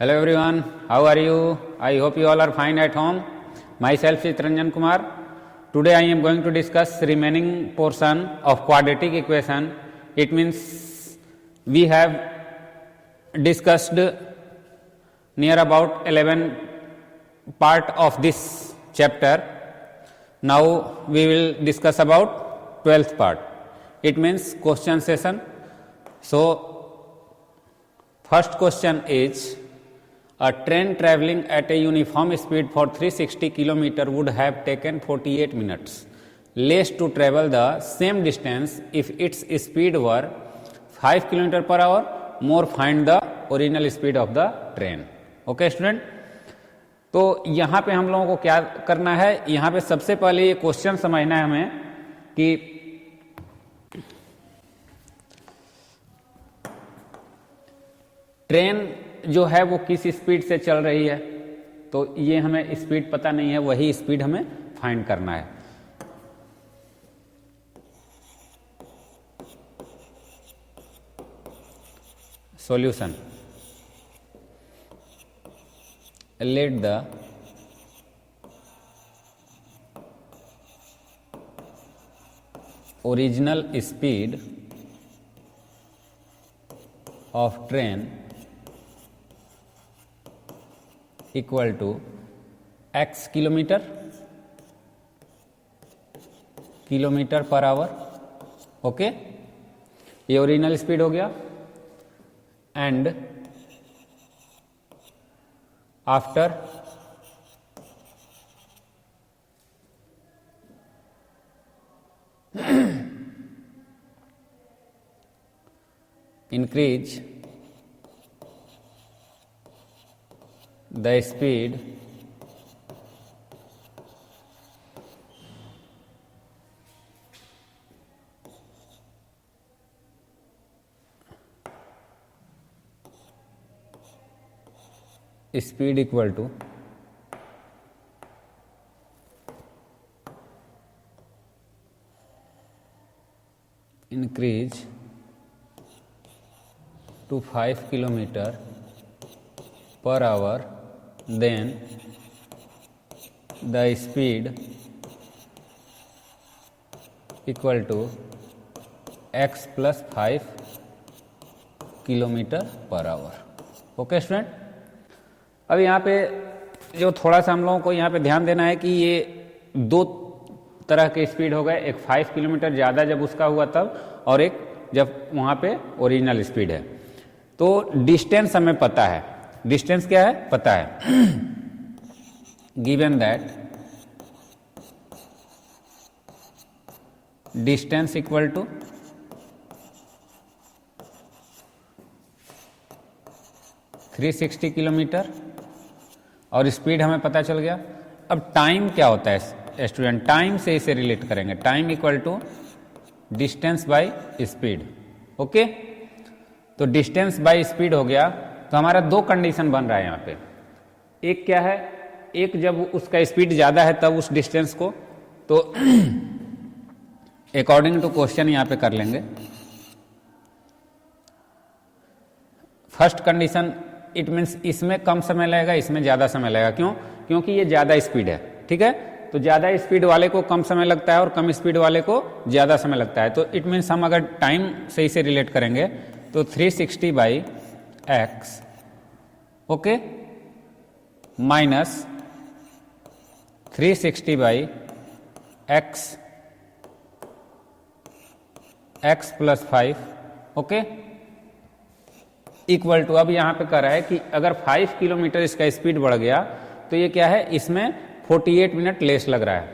Hello everyone, how are you? I hope you all are fine at home. Myself Chitranjan Kumar. Today I am going to discuss remaining portion of quadratic equation. It means we have discussed near about 11 part of this chapter. Now we will discuss about 12th part. It means question session. So first question is, a train traveling at a uniform speed for 360 km would have taken 48 minutes less to travel the same distance if its speed were 5 km per hour. More find the original speed of the train. Okay student, तो यहाँ पे हम लोगों को क्या करना है, यहाँ पे सबसे पहले ये क्वेश्चन समझना है हमें कि ट्रेन जो है वो किस स्पीड से चल रही है। तो ये हमें स्पीड पता नहीं है, वही स्पीड हमें फाइंड करना है। Solution, let the original speed of train equal to x kilometre per hour. Okay, ये ओरिजिनल स्पीड हो गया। And after increase the speed equal to increase to 5 km per hour, then the speed equal to x plus 5 kilometre per hour. Okay student, अब यहाँ पे जो थोड़ा सा हम लोगों को यहाँ पे ध्यान देना है कि ये दो तरह के स्पीड हो गए, एक 5 किलोमीटर ज़्यादा जब उसका हुआ तब, और एक जब वहाँ पे ओरिजिनल स्पीड है। तो डिस्टेंस हमें पता है, डिस्टेंस क्या है पता है। Given that distance equal to (360 kilometre) और स्पीड हमें पता चल गया। अब टाइम क्या होता है स्टूडेंट, टाइम से इसे रिलेट करेंगे। Time equal to distance by speed. Okay, तो डिस्टेंस बाय स्पीड हो गया। तो हमारा दो कंडीशन बन रहा है यहाँ पे। एक क्या है, एक जब उसका स्पीड ज़्यादा है तब उस डिस्टेंस को, तो अकॉर्डिंग टू क्वेश्चन यहाँ पे कर लेंगे। फर्स्ट कंडीशन, इट मीन्स इसमें कम समय लगेगा, इसमें ज़्यादा समय लगेगा। क्यों? क्योंकि ये ज़्यादा स्पीड है। ठीक है, तो ज़्यादा स्पीड वाले को कम समय लगता है और कम स्पीड वाले को ज़्यादा समय लगता है। तो इट मीन्स हम अगर टाइम से इसे रिलेट करेंगे तो 360 by x, okay, minus 360 by x plus 5, okay, equal to, अब यहां पे कह रहा है कि अगर 5 किलोमीटर इसका स्पीड बढ़ गया तो ये क्या है, इसमें 48 मिनट लेस लग रहा है।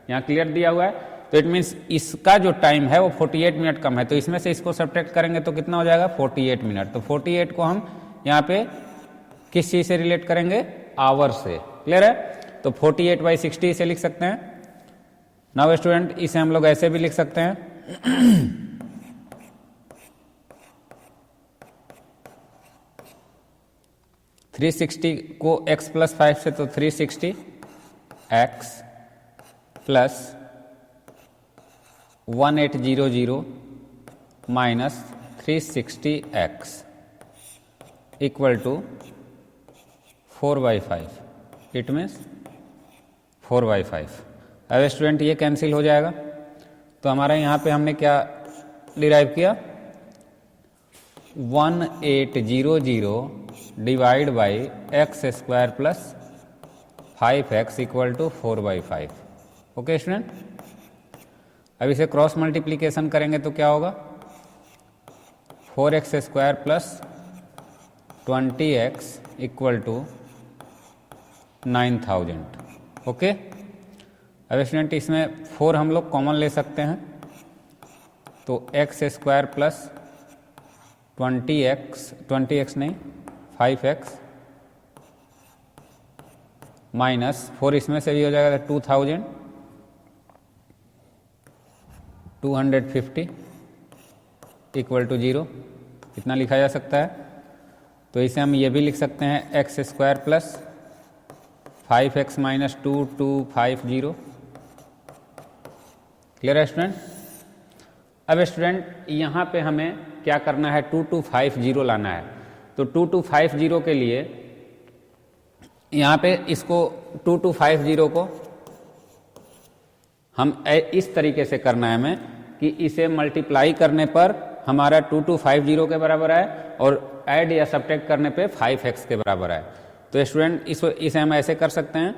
यहां क्लियर दिया हुआ है। तो इट मीन्स इसका जो टाइम है वो 48 मिनट कम है। तो इसमें से इसको सब्ट्रैक्ट करेंगे तो कितना हो जाएगा, 48 मिनट। तो 48 को हम यहाँ पे किस चीज से रिलेट करेंगे, आवर से। क्लियर है? तो 48/60 इसे लिख सकते हैं। नाउ स्टूडेंट, इसे हम लोग ऐसे भी लिख सकते हैं 360 को x प्लस 5 से, तो 360 x plus 1800 minus 360 x equal to 4/5, it means 4/5। अब स्टूडेंट ये कैंसिल हो जाएगा, तो हमारा यहाँ पे हमने क्या डिराइव किया, 1800 divide by x square plus 5x equal to 4/5। Okay student, अब इसे क्रॉस मल्टीप्लीकेशन करेंगे तो क्या होगा, 4x square plus 20x equal to 9000। Okay, अब स्टूडेंट इसमें 4 हम लोग कॉमन ले सकते हैं, तो x स्क्वायर प्लस 20x नहीं 5x माइनस 4 इसमें से भी हो जाएगा, 250 इक्वल टू 0, इतना लिखा जा सकता है। तो इसे हम ये भी लिख सकते हैं x square plus 5x minus 2250। Clear है स्टूडेंट। अब स्टूडेंट यहाँ पे हमें क्या करना है, 2250 लाना है। तो 2250 के लिए यहाँ पे इसको 2250 को हम इस तरीके से करना है हमें कि इसे मल्टीप्लाई करने पर हमारा 2250 के बराबर आए और ऐड या सब्ट्रैक्ट करने पे 5x के बराबर आए। तो स्टूडेंट इसे हम ऐसे कर सकते हैं,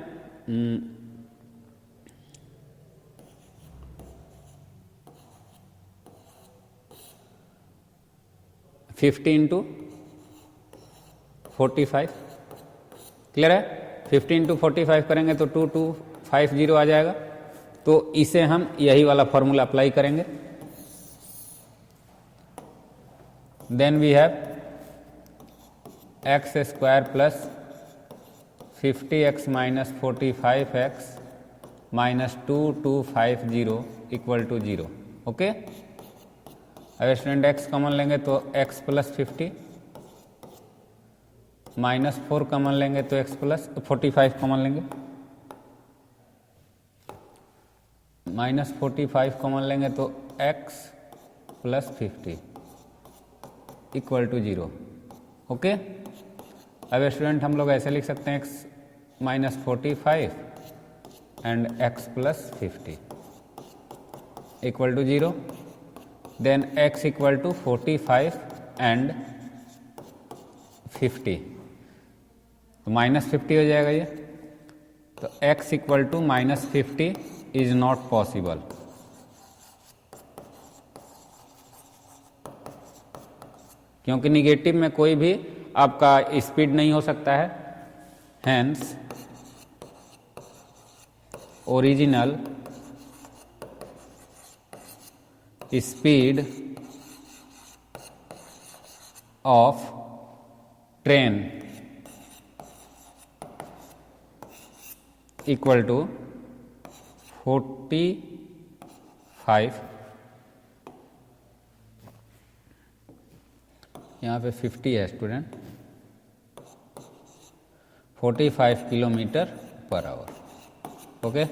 50 इंटू 45। क्लियर है, 50 इंटू 45 करेंगे तो 2250 आ जाएगा। तो इसे हम यही वाला फॉर्मूला अप्लाई करेंगे। Then we have x square plus 50x minus 45x minus 2250 equal to 0। Okay, अब स्टूडेंट x कॉमन लेंगे तो x प्लस 50 माइनस 4 कॉमन लेंगे तो x प्लस 45 कॉमन लेंगे, माइनस 45 कॉमन लेंगे तो x plus 50 equal to 0। Okay, अब स्टूडेंट हम लोग ऐसे लिख सकते हैं x minus 45 and x plus 50 equal to 0। Then x equal to 45 and 50, तो माइनस 50 हो जाएगा ये। तो x equal to minus 50 is not possible. क्योंकि निगेटिव में कोई भी आपका स्पीड नहीं हो सकता है, hence original speed of train equal to 45, यहाँ पे 50 है student, 45 kilometre per hour. Okay,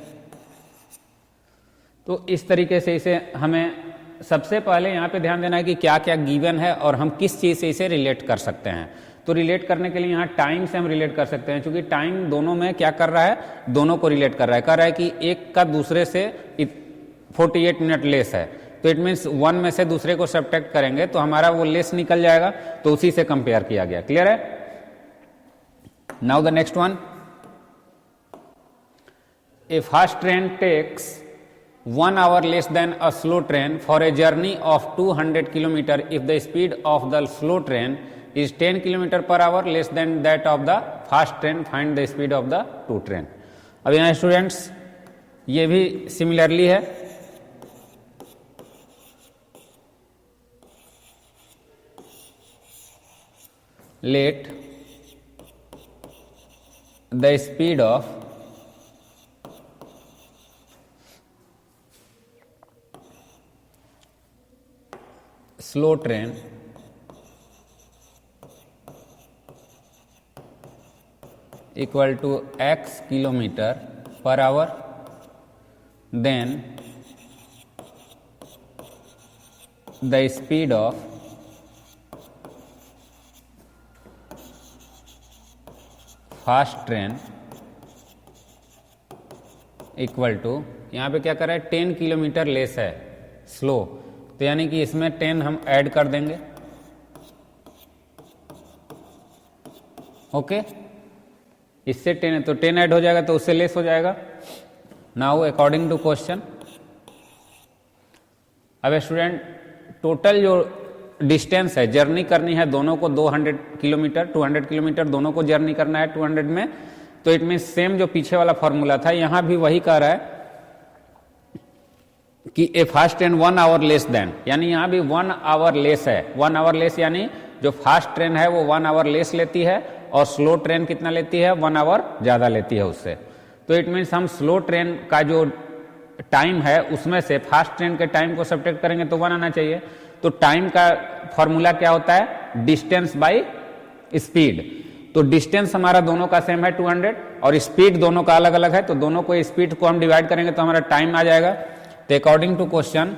तो इस तरीके से इसे हमें सबसे पहले यहाँ पे ध्यान देना है कि क्या क्या गिवन है और हम किस चीज़ से इसे रिलेट कर सकते हैं। तो रिलेट करने के लिए यहाँ टाइम से हम रिलेट कर सकते हैं, क्योंकि टाइम दोनों में क्या कर रहा है, दोनों को रिलेट कर रहा है। कह रहा है कि एक का दूसरे से 48 मिनट लेस है, तो इट मीन्स 1 में से दूसरे को सब्ट्रैक्ट करेंगे तो हमारा वो लेस निकल जाएगा, तो उसी से कंपेयर किया गया। क्लियर है। Now the next one, a fast train takes 1 hour less than a slow train for a journey of 200 km if the speed of the slow train is 10 km per hour less than that of the fast train, find the speed of the two train। अब यहाँ students ये भी similarly है, let the speed of slow train equal to x kilometer per hour, then the speed of fast train equal to, यहाँ पे क्या कर रहा है 10 किलोमीटर लेस है स्लो, तो यानी कि इसमें 10 हम ऐड कर देंगे। ओके, इससे 10 तो 10 ऐड हो जाएगा तो उससे लेस हो जाएगा। नाउ अकॉर्डिंग टू क्वेश्चन, अब स्टूडेंट टोटल जो डिस्टेंस है जर्नी करनी है दोनों को 200 किलोमीटर 200 किलोमीटर दोनों को जर्नी करना है 200 में, तो इट मीन सेम जो पीछे वाला फॉर्मूला था यहां भी वही कह रहा है कि a fast train 1 hour less than, यानी यहां भी 1 आवर लेस है। 1 आवर लेस यानी जो फास्ट ट्रेन है वो 1 आवर लेस लेती है और स्लो ट्रेन कितना लेती है 1 आवर ज्यादा लेती है उससे। तो इट मीन्स हम स्लो ट्रेन का जो टाइम है उसमें से फास्ट ट्रेन के टाइम को सब्ट्रैक्ट करेंगे तो 1 आना चाहिए। तो टाइम का फॉर्मूला क्या होता है, डिस्टेंस बाय स्पीड। तो डिस्टेंस हमारा दोनों का सेम है 200 और स्पीड दोनों का अलग अलग है, तो दोनों को स्पीड को हम डिवाइड करेंगे तो हमारा टाइम आ जाएगा। तो according to question,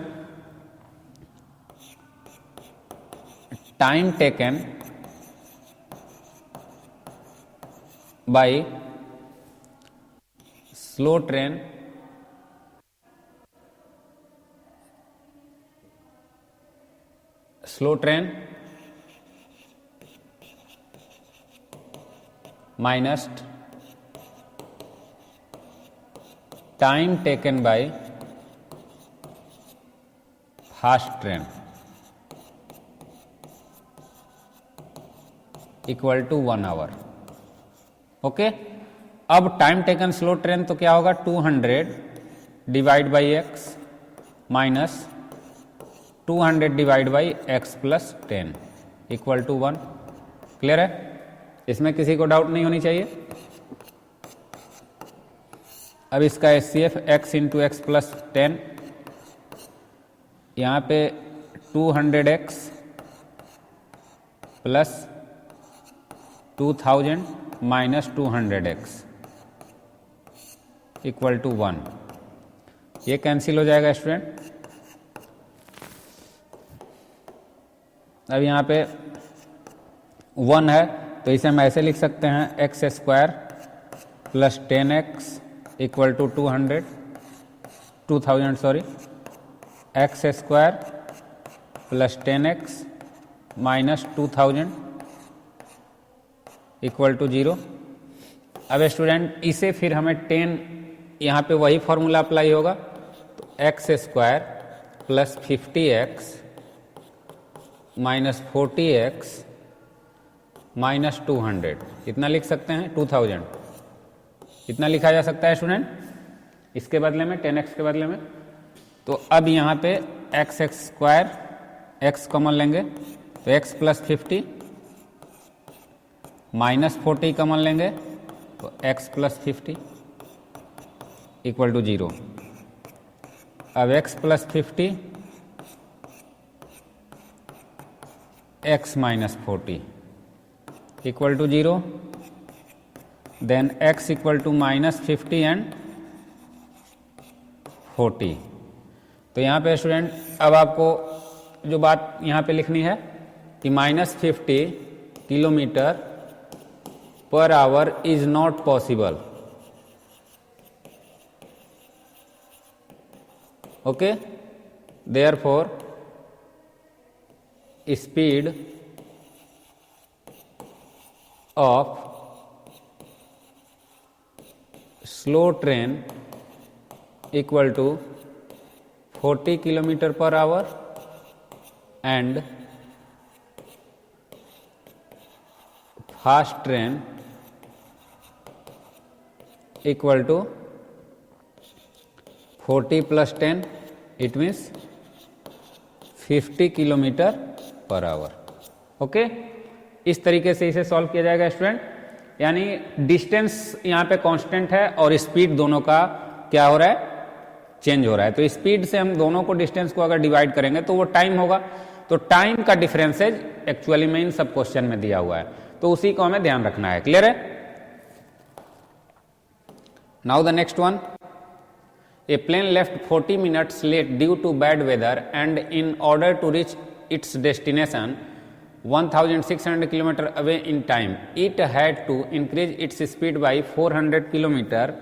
time taken by slow train minus time taken by fast train equal to 1 hour. Okay, अब टाइम टेकन स्लो ट्रेन तो क्या होगा 200 divide by x minus 200 divide by x plus 10 equal to 1। Clear है, इसमें किसी को doubt नहीं होनी चाहिए। अब इसका HCF x into x plus 10, यहाँ पे 200x plus 2000 minus 200x equal to 1। ये कैंसिल हो जाएगा स्टूडेंट। अब यहाँ पे 1 है तो इसे हम ऐसे लिख सकते हैं x square plus 10x equal to 2000 sorry, x square plus 10x minus 2000 equal to 0। अब स्टूडेंट इसे फिर हमें 10, यहाँ पे वही फॉर्मूला अप्लाई होगा, तो x square plus 50x minus 40x minus 200, इतना लिख सकते हैं 2000, इतना लिखा जा सकता है स्टूडेंट इसके बदले में 10x के बदले में। तो अब यहाँ पे एक्स स्क्वायर x कॉमन लेंगे तो x प्लस 50 माइनस 40 कॉमन लेंगे तो x प्लस 50 इक्वल टू 0। अब x plus 50 x minus 40 equal to 0, then x equal to minus 50 and 40। तो यहाँ पे स्टूडेंट अब आपको जो बात यहाँ पे लिखनी है कि minus 50 kilometre per hour is not possible. Okay, therefore speed of slow train equal to 40 kilometre per hour and fast train equal to 40 plus 10 it means 50 kilometre per hour. Okay, इस तरीके से इसे सॉल्व किया जाएगा student. यानी distance यहाँ पे constant है और स्पीड दोनों का क्या हो रहा है, चेंज हो रहा है। तो स्पीड से हम दोनों को डिस्टेंस को अगर डिवाइड करेंगे तो वो टाइम होगा। तो टाइम का डिफरेंसेज एक्चुअली में इन सब क्वेश्चन में दिया हुआ है, तो उसी को हमें ध्यान रखना है। क्लियर है? Now the next one, a plane left 40 minutes late due to bad weather and in order to reach its destination 1600 kilometer away in time, it had to increase its speed by 400 kilometer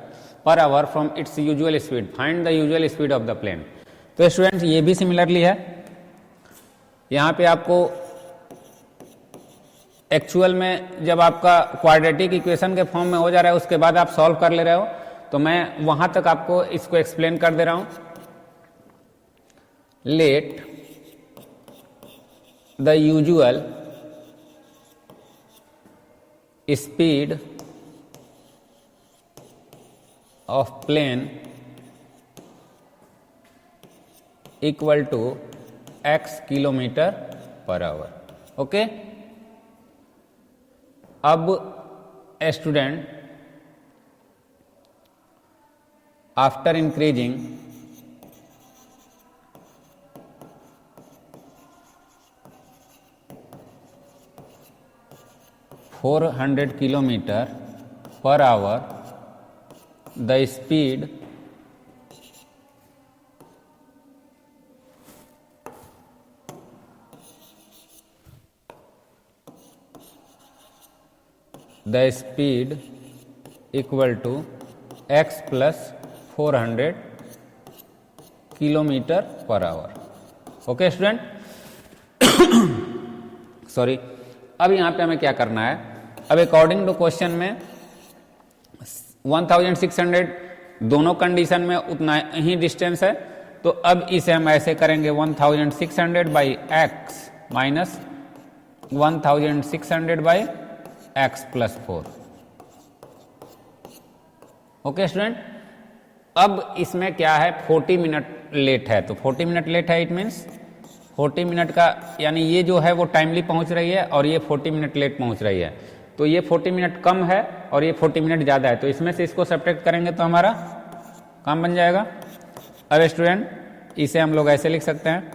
per hour from its usual speed. Find the usual speed of the plane. तो students ये भी similarly है, यहाँ पे आपको actual में जब आपका क्वाड्रेटिक इक्वेशन के फॉर्म में हो जा रहा है उसके बाद आप सॉल्व कर ले रहे हो, तो मैं वहां तक आपको इसको एक्सप्लेन कर दे रहा हूं. Let the usual speed of plane equal to x kilometre per hour. Okay, अब student after increasing (400 kilometer per hour) the speed equal to x plus 400 kilometre per hour. Okay student, sorry. अब यहां पे हमें क्या करना है, अब according to question में 1600 दोनों कंडीशन में उतना ही डिस्टेंस है, तो अब इसे हम ऐसे करेंगे 1600 by x minus 1600 by x plus 4. Okay student, अब इसमें क्या है, 40 मिनट लेट है, तो 40 मिनट लेट है, इट मीन्स 40 मिनट का, यानी ये जो है वो टाइमली पहुंच रही है और ये 40 मिनट लेट पहुंच रही है. तो ये 40 मिनट कम है और ये 40 मिनट ज़्यादा है, तो इसमें से इसको सब्ट्रैक्ट करेंगे तो हमारा काम बन जाएगा. अब स्टूडेंट इसे हम लोग ऐसे लिख सकते हैं,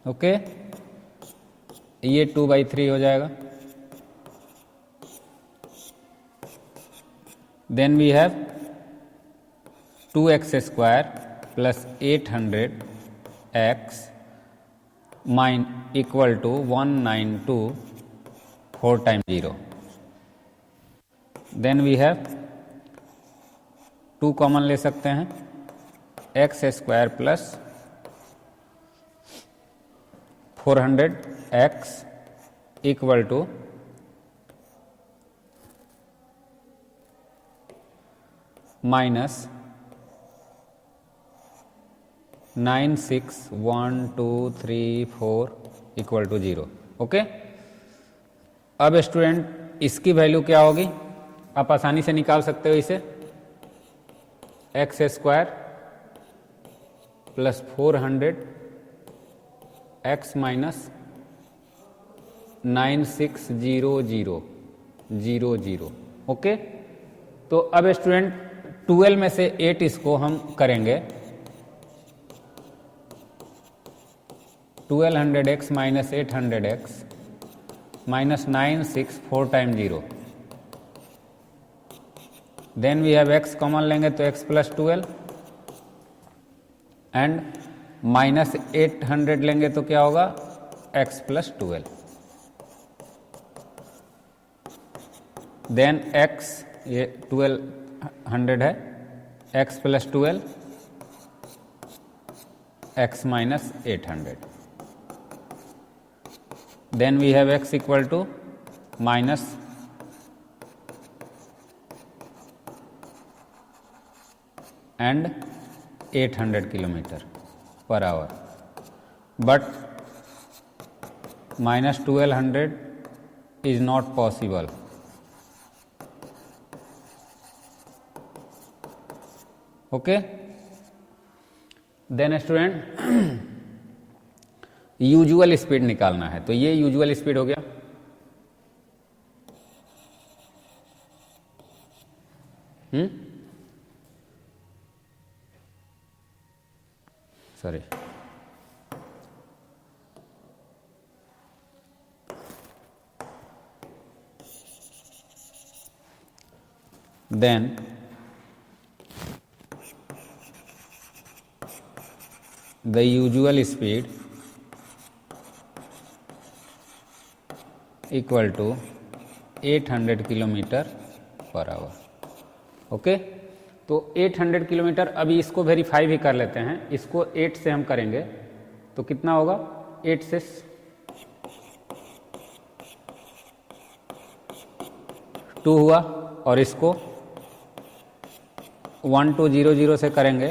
ओके. ये 2/3 हो जाएगा. Then we have 2x² plus 800x minus equal to 1924 time 0. Then we have 2 common ले सकते हैं, x² plus 400x equal to minus 961234 equal to 0. Okay, अब स्टूडेंट इसकी वैल्यू क्या होगी, आप आसानी से निकाल सकते हो इसे, x² plus 400 x minus 960000. Okay, तो अब स्टूडेंट 12 में से 8 इसको हम करेंगे, 1200x minus 800x minus 964 time 0. Then we have x common लेंगे तो x प्लस 12 एंड माइनस 800 लेंगे तो क्या होगा, x प्लस 12. देन x, ये 1200 है, x plus 12 x minus 800. Then we have x equal to minus and 800 kilometre per hour, but minus 1200 is not possible. Okay, then student usual speed निकालना है, तो ये यूजुअल स्पीड हो गया. Sorry, then the usual speed equal to 800 kilometre per hour. Okay, तो 800 kilometre, अभी इसको verify भी कर लेते हैं। इसको 8 से हम करेंगे तो कितना होगा, 8 से 2 हुआ, और इसको 1200 से करेंगे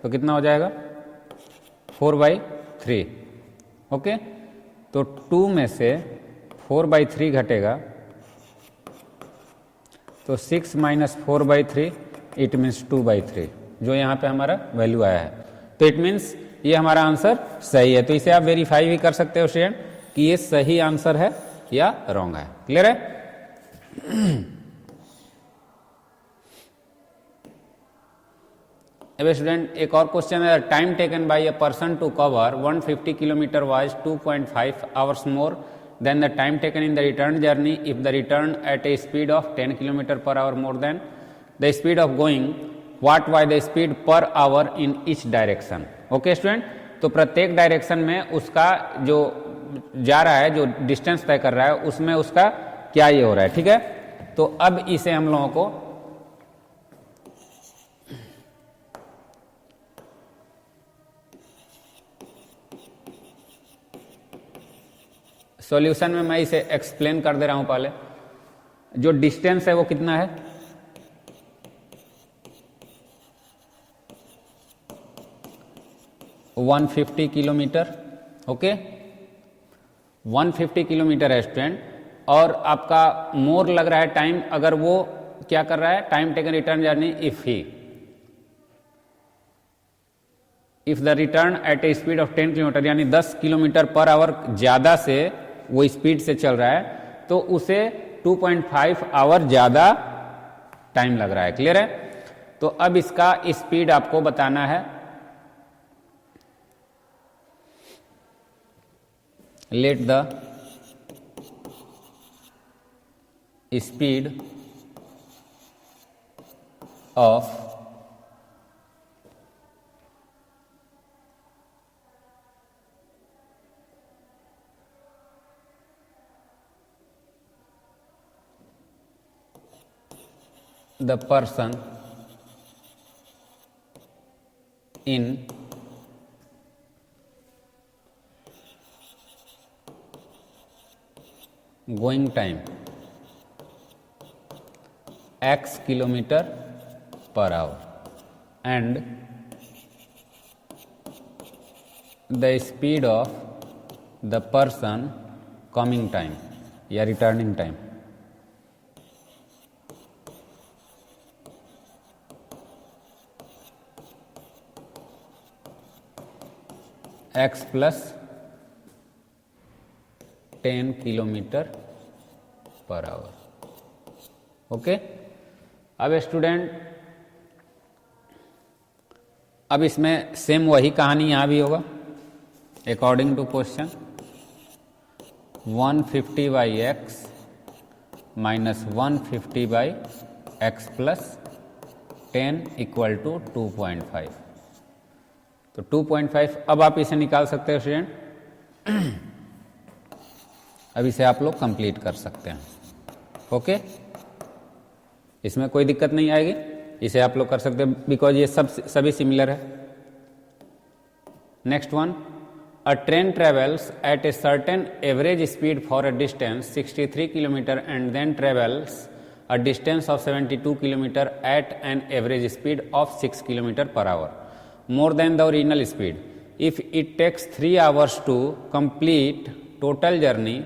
तो कितना हो जाएगा, 4/3। ओके, तो 2 में से 4/3 घटेगा तो 6 माइनस 4/3 इट मीन्स 2/3, जो यहाँ पे हमारा वैल्यू आया है। तो इट मीन्स ये हमारा आंसर सही है। तो इसे आप वेरीफाई भी कर सकते हो स्टूडेंट कि ये सही आंसर है या रॉन्ग है। क्लियर है? अब स्टूडेंट एक और क्वेश्चन है, time taken by a person to cover 150 kilometre was 2.5 hours more than the time taken in the return journey if the return at a speed of 10 kilometre per hour more than the speed of going, what was the speed per hour in each direction. Okay student, तो प्रत्येक direction में उसका जो जा रहा है, जो distance तय कर रहा है, उसमें उसका क्या ये हो रहा है। ठीक है, तो अब इसे हम लोगों को सॉल्यूशन में मैं इसे एक्सप्लेन कर दे रहा हूं। पहले जो डिस्टेंस है वो कितना है, वन 150 किलोमीटर। ओके, 150 किलोमीटर है स्टूडेंट, और आपका मोर लग रहा है टाइम, अगर वो क्या कर रहा है, time taken return journey if the return at a speed of 10 kilometre, यानी 10 किलोमीटर पर आवर ज्यादा से वो स्पीड से चल रहा है, तो उसे 2.5 आवर ज्यादा टाइम लग रहा है। क्लियर है? तो अब इसका स्पीड आपको बताना है। Let the speed of the person in going time x kilometer per hour and the speed of the person coming time या returning time। x plus 10 kilometre per hour. Okay, अब student, अब इसमें same वही कहानी यहां भी होगा। According to question 150 by x minus 150 by x plus 10 equal to 2.5। तो 2.5 अब आप इसे निकाल सकते हो स्टूडेंट। अब इसे आप लोग कंप्लीट कर सकते हैं। ओके, इसमें कोई दिक्कत नहीं आएगी, इसे आप लोग कर सकते हैं बिकॉज ये सभी सिमिलर है। Next one, a train travels at a certain average speed for a distance 63 kilometre and then travels a distance of 72 kilometre at an average speed of 6 kilometre per hour more than the original speed. If it takes 3 hours to complete total journey,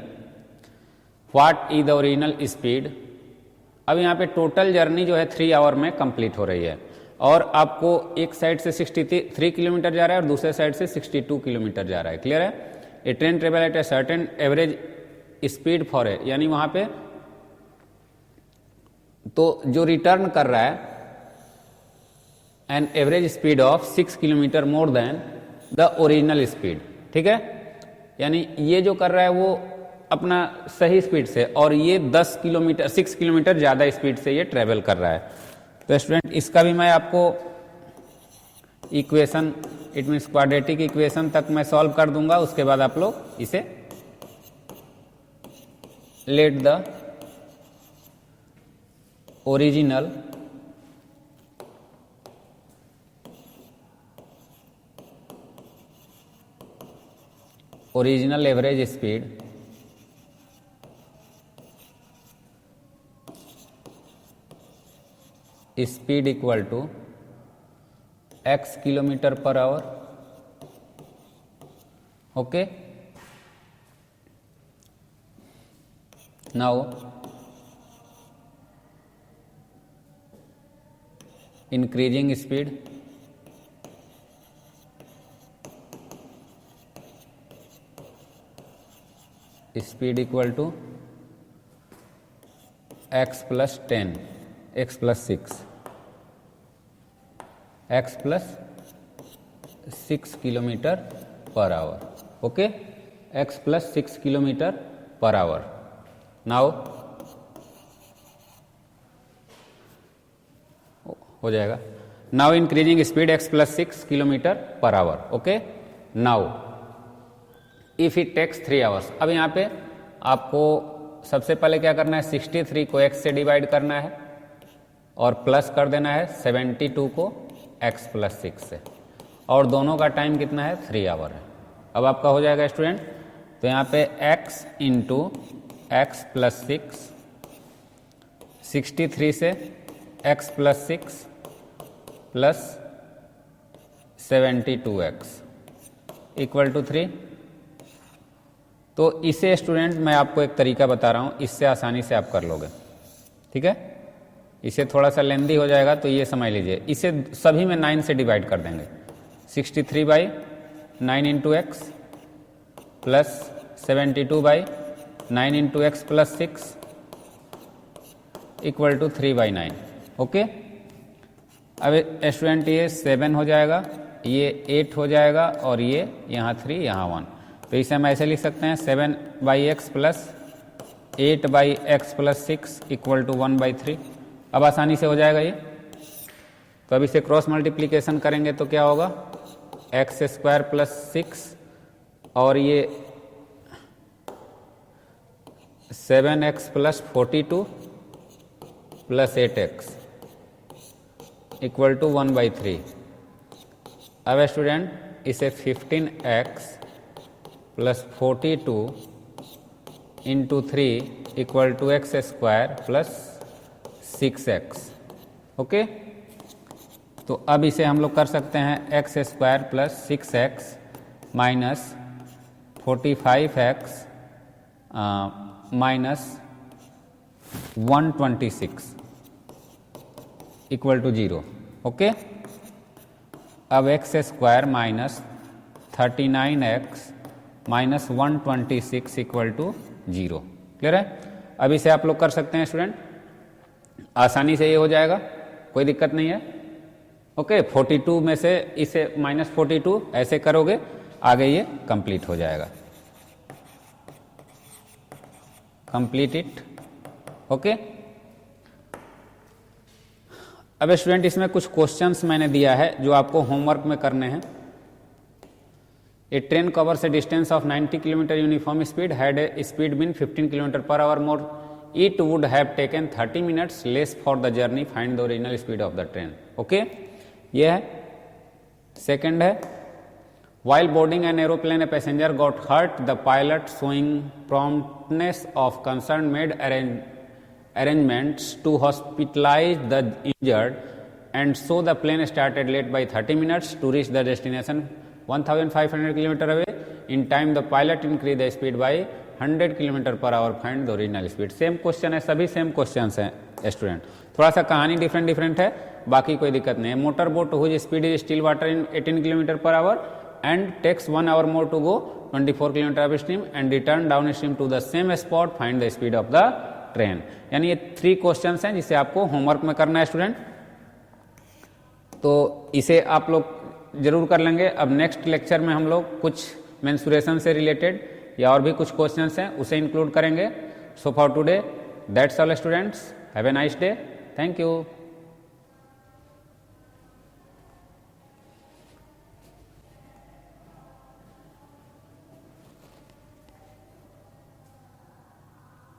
what is the original speed? अब यहाँ पे total journey जो है 3 our में complete हो रही है, और आपको एक साइड से 63 किलोमीटर जा रहा है और दूसरे साइड से 62 किलोमीटर जा रहा है। क्लियर है? A train travel at a certain average speed for है, यानी वहां पे तो जो रिटर्न कर रहा है N average speed of 6 kilometre more than the original speed. ठीक है, यानी ये जो कर रहा है वो अपना सही स्पीड से, और ये 10 किलोमीटर 6 किलोमीटर ज्यादा स्पीड से ये ट्रेवल कर रहा है। तो स्टूडेंट इसका भी मैं आपको equation, it means quadratic equation तक मैं सॉल्व कर दूंगा, उसके बाद आप लोग इसे let the original average speed equal to x kilometre per hour. Okay, now increasing speed equal to x plus 10, x plus 6, x plus 6 kilometre per hour. Okay, x plus 6 kilometre per hour. Now हो जाएगा. Now increasing speed x plus 6 kilometre per hour. Okay, now if it takes 3 hours. अब यहाँ पे आपको सबसे पहले क्या करना है, 63 को x से डिवाइड करना है और प्लस कर देना है 72 को x plus 6 से, और दोनों का टाइम कितना है, 3 आवर है. अब आपका हो जाएगा स्टूडेंट, तो यहाँ पे x इंटू एक्स प्लस 6, 63 से x plus 6 plus 72x equal to 3. तो इसे स्टूडेंट मैं आपको एक तरीका बता रहा हूँ, इससे आसानी से आप कर लोगे. ठीक है, इसे थोड़ा सा लेंदी हो जाएगा, तो ये समझ लीजिए. इसे सभी में 9 से डिवाइड कर देंगे. 63 by 9 into x plus 72 by 9 into x plus 6 equal to 3 by 9. Okay, अब स्टूडेंट ये 7 हो जाएगा, ये 8 हो जाएगा, और ये यहाँ 3 यहाँ 1. तो इसे हम ऐसे लिख सकते हैं 7 by x plus 8 by x plus 6 equal to 1 by 3. अब आसानी से हो जाएगा ये. तो अब इसे क्रॉस मल्टीप्लीकेशन करेंगे तो क्या होगा, एक्स स्क्वायर प्लस 6 और ये 7x plus 42 plus 8x equal to 1 by 3. अब स्टूडेंट इसे 15x plus 42 into 3 equal to x square plus 6x. Okay, तो अब इसे हम लोग कर सकते हैं x square plus 6x minus 45x minus 126 equal to 0. Okay, अब x square minus 39x minus 126 equal to 0. Clear है. अब इसे आप लोग कर सकते हैं स्टूडेंट, आसानी से ये हो जाएगा, कोई दिक्कत नहीं है. ओके, 42 में से इसे माइनस 42 ऐसे करोगे, आगे ये कंप्लीट हो जाएगा. Complete it. ओके, अब स्टूडेंट इसमें कुछ क्वेश्चंस मैंने दिया है जो आपको होमवर्क में करने हैं. A train covers a distance of 90 kilometre uniform speed, had a speed been 15 kilometre per hour more, it would have taken 30 minutes less for the journey, find the original speed of the train. Okay, ये है. Second है, while boarding an aeroplane a passenger got hurt, the pilot showing promptness of concern made arrangements to hospitalize the injured, and so the plane started late by 30 minutes to reach the destination 1500 km away. In time the pilot increased the speed by 100 km per hour, find the original speed. Same question है, सभी same questions हैं student, थोड़ा सा कहानी different है, बाकी कोई दिक्कत नहीं है. Motor boat whose speed is still water in 18 kilometre per hour and takes 1 hour more to go 24 km upstream and return downstream to the same spot, find the speed of the train. यानी ये 3 questions हैं जिसे आपको homework में करना है student. तो इसे आप लोग जरूर कर लेंगे. अब नेक्स्ट लेक्चर में हम लोग कुछ मेंसुरेशन से रिलेटेड या और भी कुछ क्वेश्चंस हैं उसे इंक्लूड करेंगे. So for today that's all students, have a nice day, thank you.